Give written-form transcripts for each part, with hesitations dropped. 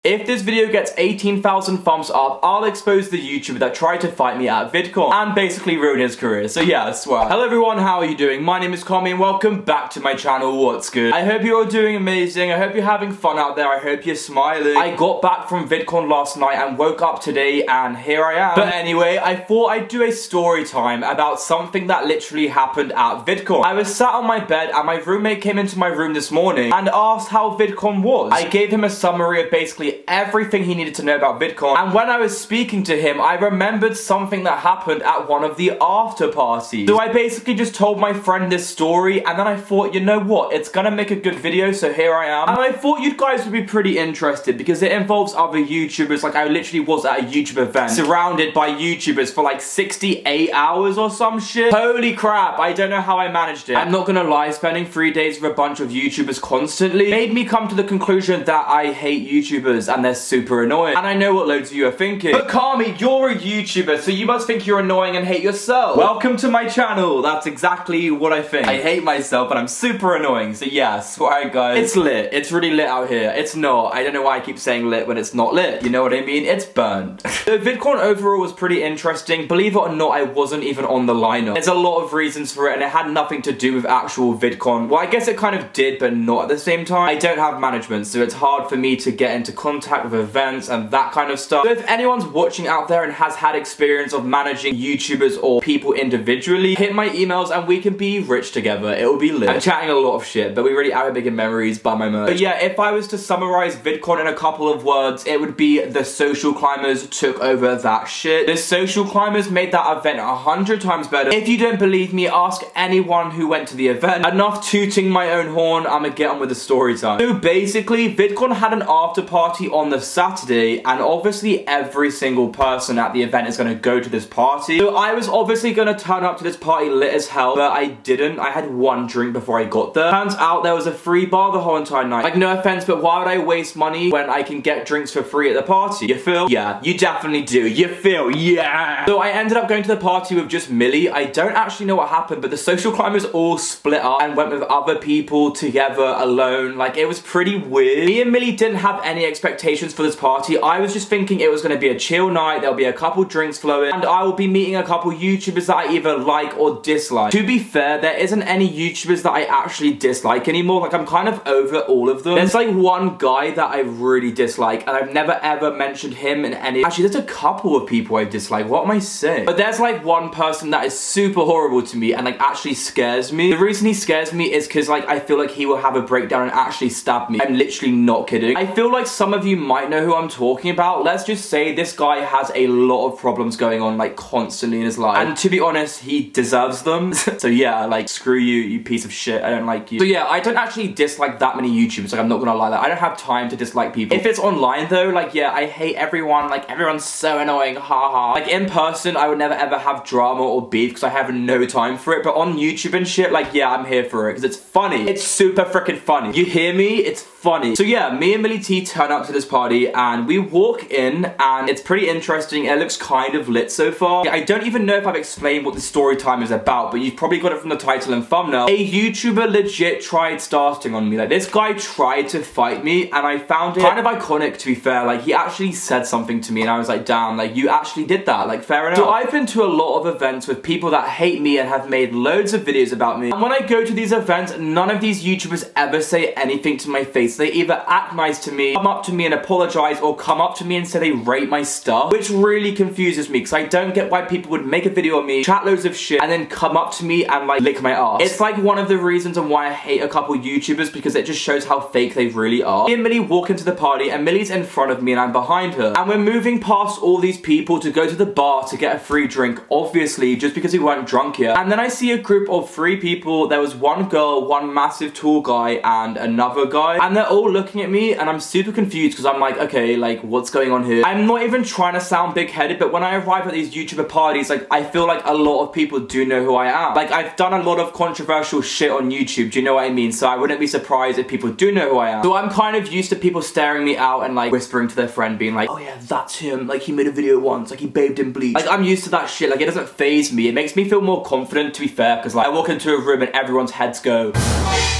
If this video gets 18,000 thumbs up, I'll expose the YouTuber that tried to fight me at Vidcon and basically ruin his career. So yeah, I swear. Hello everyone, how are you doing? My name is Kami and welcome back to my channel. What's good? I hope you're all doing amazing. I hope you're having fun out there. I hope you're smiling. I got back from Vidcon last night and woke up today and here I am. But anyway, I thought I'd do a story time about something that literally happened at Vidcon. I was sat on my bed and my roommate came into my room this morning and asked how Vidcon was. I gave him a summary of basically everything he needed to know about Vidcon, and when I was speaking to him, I remembered something that happened at one of the after parties. So I basically just told my friend this story, and then I thought, you know what, it's gonna make a good video, so here I am. And I thought you guys would be pretty interested, because it involves other YouTubers. Like, I literally was at a YouTube event, surrounded by YouTubers for like 68 hours or some shit. Holy crap, I don't know how I managed it. I'm not gonna lie, spending 3 days with a bunch of YouTubers constantly made me come to the conclusion that I hate YouTubers, and they're super annoying. And I know what loads of you are thinking. But Kami, you're a YouTuber, so you must think you're annoying and hate yourself. Welcome to my channel. That's exactly what I think. I hate myself, but I'm super annoying. So yeah, swear guys. It's lit. It's really lit out here. It's not. I don't know why I keep saying lit when it's not lit. You know what I mean? It's burned. So Vidcon overall was pretty interesting. Believe it or not, I wasn't even on the lineup. There's a lot of reasons for it, and it had nothing to do with actual Vidcon. Well, I guess it kind of did, but not at the same time. I don't have management, so it's hard for me to get into contact with events and that kind of stuff. So if anyone's watching out there and has had experience of managing YouTubers or people individually, hit my emails and we can be rich together. It will be lit. I'm chatting a lot of shit, but we really are making memories by my merch. But yeah, if I was to summarize Vidcon in a couple of words, it would be the social climbers took over that shit. The social climbers made that event 100 times better. If you don't believe me, ask anyone who went to the event. Enough tooting my own horn, I'ma get on with the story time. So basically, Vidcon had an after party on the Saturday, and obviously every single person at the event is going to go to this party. So I was obviously going to turn up to this party lit as hell, but I didn't. I had one drink before I got there. Turns out there was a free bar the whole entire night. Like, no offense, but why would I waste money when I can get drinks for free at the party? You feel? Yeah, you definitely do. You feel? Yeah! So I ended up going to the party with just Millie. I don't actually know what happened, but the social climbers all split up and went with other people together alone. Like, it was pretty weird. Me and Millie didn't have any expectations for this party. I was just thinking it was going to be a chill night, there'll be a couple drinks flowing, and I will be meeting a couple YouTubers that I either like or dislike. To be fair, there isn't any YouTubers that I actually dislike anymore. Like, I'm kind of over all of them. There's like one guy that I really dislike, and I've never ever mentioned him in any... Actually, there's a couple of people I dislike. What am I saying? But there's like one person that is super horrible to me and like actually scares me. The reason he scares me is because like I feel like he will have a breakdown and actually stab me. I'm literally not kidding. I feel like some of you might know who I'm talking about. Let's just say this guy has a lot of problems going on like constantly in his life, and to be honest, he deserves them. So yeah, like screw you, you piece of shit. I don't like you. So yeah, I don't actually dislike that many YouTubers. Like, I'm not gonna lie, that I don't have time to dislike people. If it's online though, like yeah, I hate everyone. Like, everyone's so annoying, haha. Like, in person I would never ever have drama or beef because I have no time for it, but on YouTube and shit, like yeah, I'm here for it because it's funny. It's super freaking funny. You hear me? It's funny. So yeah, me and Millie T turn up to this party and we walk in and it's pretty interesting. It looks kind of lit so far. I don't even know if I've explained what the story time is about, but you've probably got it from the title and thumbnail. A YouTuber legit tried starting on me. Like, this guy tried to fight me and I found it kind of iconic, to be fair. Like, he actually said something to me and I was like, damn, like, you actually did that. Like, fair enough. So I've been to a lot of events with people that hate me and have made loads of videos about me, and when I go to these events, none of these YouTubers ever say anything to my face. They either act nice to me, come up to me and apologize, or come up to me and say they rate my stuff, which really confuses me because I don't get why people would make a video of me, chat loads of shit, and then come up to me and like lick my ass. It's like one of the reasons on why I hate a couple YouTubers, because it just shows how fake they really are. Me and Millie walk into the party and Millie's in front of me and I'm behind her, and we're moving past all these people to go to the bar to get a free drink, obviously just because we weren't drunk yet. And then I see a group of 3 people. There was one girl, one massive tall guy, and another guy, and they're all looking at me and I'm super confused because I'm like, okay, like, what's going on here? I'm not even trying to sound big-headed, but when I arrive at these YouTuber parties, like, I feel like a lot of people do know who I am. Like, I've done a lot of controversial shit on YouTube, do you know what I mean? So I wouldn't be surprised if people do know who I am. So I'm kind of used to people staring me out and like whispering to their friend, being like, oh yeah, that's him, like he made a video once, like he bathed in bleach. Like, I'm used to that shit. Like, it doesn't faze me. It makes me feel more confident, to be fair, because like I walk into a room and everyone's heads go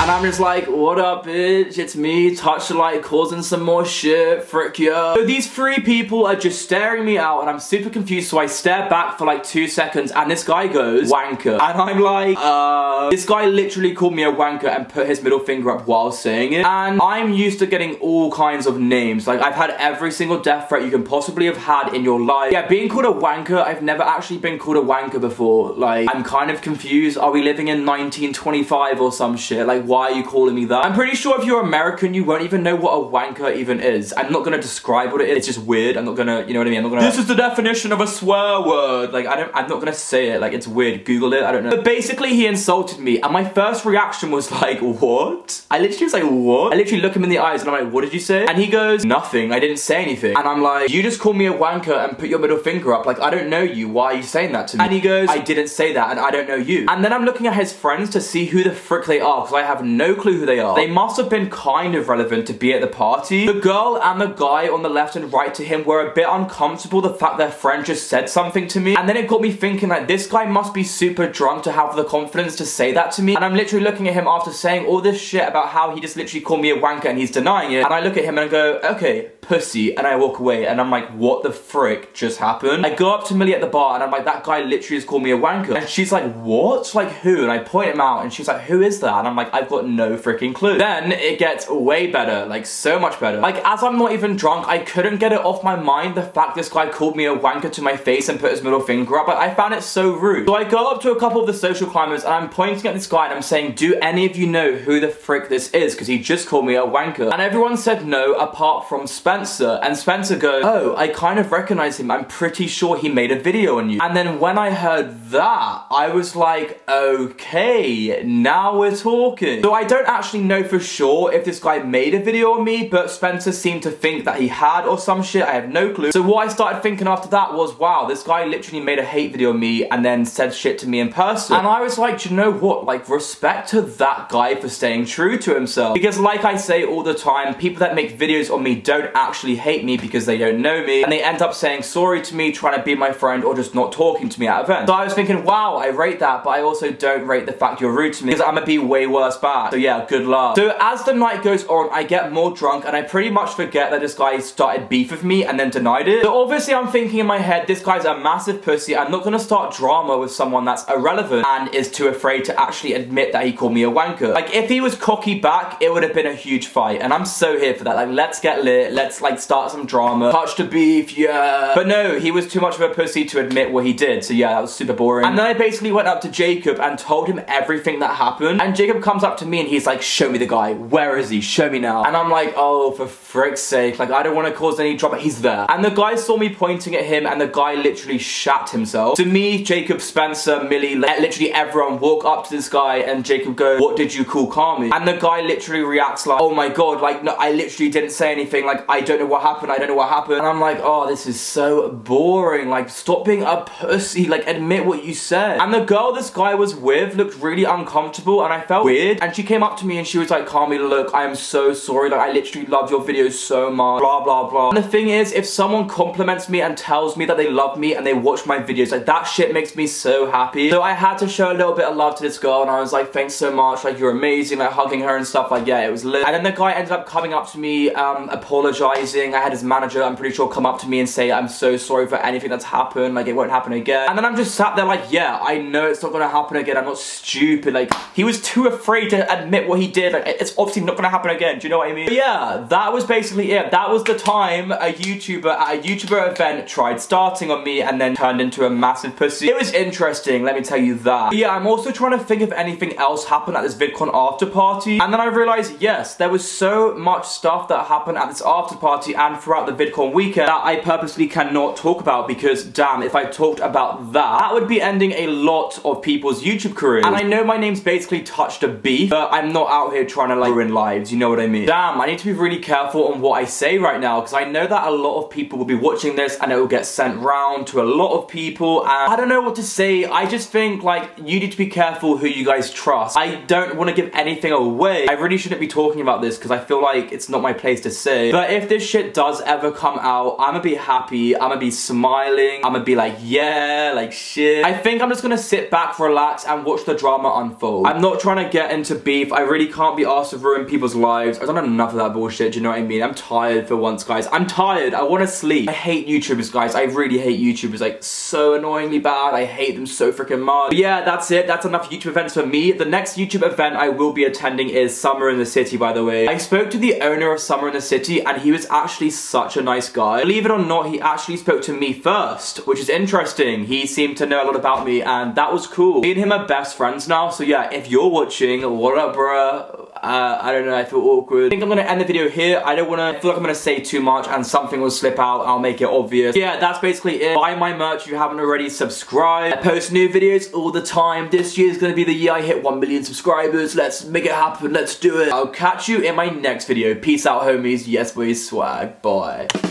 and I'm just like, what up bitch, it's me. me, touchdalight causing some more shit, frick yeah. So these three people are just staring me out and I'm super confused, so I stare back for like 2 seconds and this guy goes, wanker. And I'm like, this guy literally called me a wanker and put his middle finger up while saying it. And I'm used to getting all kinds of names. Like, I've had every single death threat you can possibly have had in your life. Yeah, being called a wanker, I've never actually been called a wanker before. Like, I'm kind of confused. Are we living in 1925 or some shit? Like, why are you calling me that? I'm pretty sure if you're American, you won't even know what a wanker even is. I'm not gonna describe what it is. It's just weird. I'm not gonna, you know what I mean? I'm not gonna, this is the definition of a swear word. Like, I'm not gonna say it. Like, it's weird. Google it. I don't know. But basically, he insulted me. And my first reaction was like, what? I literally was like, what? I literally look him in the eyes and I'm like, what did you say? And he goes, nothing. I didn't say anything. And I'm like, you just called me a wanker and put your middle finger up. Like, I don't know you. Why are you saying that to me? And he goes, I didn't say that and I don't know you. And then I'm looking at his friends to see who the frick they are because I have no clue who they are. They must have been kind of relevant to be at the party. The girl and the guy on the left and right to him were a bit uncomfortable the fact their friend just said something to me. And then it got me thinking like, this guy must be super drunk to have the confidence to say that to me. And I'm literally looking at him after saying all this shit about how he just literally called me a wanker and he's denying it. And I look at him and I go, okay, pussy, and I walk away and I'm like, what the frick just happened? I go up to Millie at the bar and I'm like, that guy literally just called me a wanker. And she's like, what? Like, who? And I point him out and she's like, who is that? And I'm like, I've got no freaking clue. Then it gets way better, like so much better. Like, as I'm not even drunk, I couldn't get it off my mind the fact this guy called me a wanker to my face and put his middle finger up. Like, I found it so rude. So I go up to a couple of the social climbers and I'm pointing at this guy and I'm saying, do any of you know who the frick this is? Because he just called me a wanker. And everyone said no apart from Spencer. And Spencer goes, oh, I kind of recognize him. I'm pretty sure he made a video on you. And then when I heard that, I was like, okay, now we're talking. So I don't actually know for sure if this guy made a video on me, but Spencer seemed to think that he had or some shit. I have no clue. So what I started thinking after that was, wow, this guy literally made a hate video on me and then said shit to me in person. And I was like, do you know what? Like, respect to that guy for staying true to himself. Because like I say all the time, people that make videos on me don't actually hate me because they don't know me. And they end up saying sorry to me, trying to be my friend, or just not talking to me at events. So I was thinking, wow, I rate that, but I also don't rate the fact you're rude to me because I'm gonna be way worse back. So yeah, good luck. So as the night goes on, I get more drunk and I pretty much forget that this guy started beef with me and then denied it. So obviously I'm thinking in my head, this guy's a massive pussy. I'm not gonna start drama with someone that's irrelevant and is too afraid to actually admit that he called me a wanker. Like, if he was cocky back, it would have been a huge fight. And I'm so here for that. Like, let's get lit. Let's like start some drama. Touch the beef, yeah. But no, he was too much of a pussy to admit what he did. So yeah, that was super boring. And then I basically went up to Jacob and told him everything that happened. And Jacob comes up to me and he's like, show me the guy. Where is he? Show me now. And I'm like, oh, for frick's sake. Like, I don't want to cause any drama. He's there. And the guy saw me pointing at him and the guy literally shat himself. So me, Jacob, Spencer, Millie, literally everyone walk up to this guy and Jacob goes, what did you call Kami? And the guy literally reacts like, oh my god, like, no, I literally didn't say anything. Like, I don't know what happened. I don't know what happened. And I'm like, oh, this is so boring. Like, stop being a pussy. Like, admit what you said. And the girl this guy was with looked really uncomfortable and I felt weird. And she came up to me and she was like, Kami, look, I am so sorry. Like, I literally love your videos so much. Blah, blah, blah. And the thing is, if someone compliments me and tells me that they love me and they watch my videos, like, that shit makes me so happy. So I had to show a little bit of love to this girl and I was like, thanks so much. Like, you're amazing. Like, hugging her and stuff. Like, yeah, it was lit. And then the guy ended up coming up to me, apologizing. I had his manager, I'm pretty sure, come up to me and say, I'm so sorry for anything that's happened. Like, it won't happen again. And then I'm just sat there like, yeah, I know it's not gonna happen again. I'm not stupid. Like, he was too afraid to admit what he did. Like, it's obviously not gonna happen again. Do you know what I mean? But yeah, that was basically it. That was the time a YouTuber at a YouTuber event tried starting on me and then turned into a massive pussy. It was interesting, let me tell you that. But yeah, I'm also trying to think if anything else happened at this VidCon after party. And then I realized, yes, there was so much stuff that happened at this after party and throughout the VidCon weekend that I purposely cannot talk about because, damn, if I talked about that would be ending a lot of people's YouTube careers. And I know my name's basically touched a beef, but I'm not out here trying to like ruin lives, you know what I mean? Damn, I need to be really careful on what I say right now because I know that a lot of people will be watching this and it will get sent round to a lot of people and I don't know what to say. I just think like you need to be careful who you guys trust. I don't want to give anything away. I really shouldn't be talking about this because I feel like it's not my place to say. But if this shit does ever come out, I'm gonna be happy, I'm gonna be smiling, I'm gonna be like, yeah, like shit. I think I'm just gonna sit back, relax, and watch the drama unfold. I'm not trying to get into beef. I really can't be asked to ruin people's lives. I've done enough of that bullshit, do you know what I mean? I'm tired for once, guys. I'm tired. I want to sleep. I hate YouTubers, guys. I really hate YouTubers, like, so annoyingly bad. I hate them so freaking much. But yeah, that's it. That's enough YouTube events for me. The next YouTube event I will be attending is Summer in the City, by the way. I spoke to the owner of Summer in the City, and he was actually such a nice guy. Believe it or not, he actually spoke to me first, which is interesting. He seemed to know a lot about me, and that was cool. Me and him are best friends now, so yeah, if you're watching, what up, bruh? I don't know, I feel awkward. I think I'm gonna end the video here. I feel like I'm gonna say too much and something will slip out. I'll make it obvious. Yeah, that's basically it. Buy my merch if you haven't already. Subscribe. I post new videos all the time. This year's gonna be the year I hit 1 million subscribers. Let's make it happen. Let's do it. I'll catch you in my next video. Peace out, homies. Yes, boys. Swag. Bye.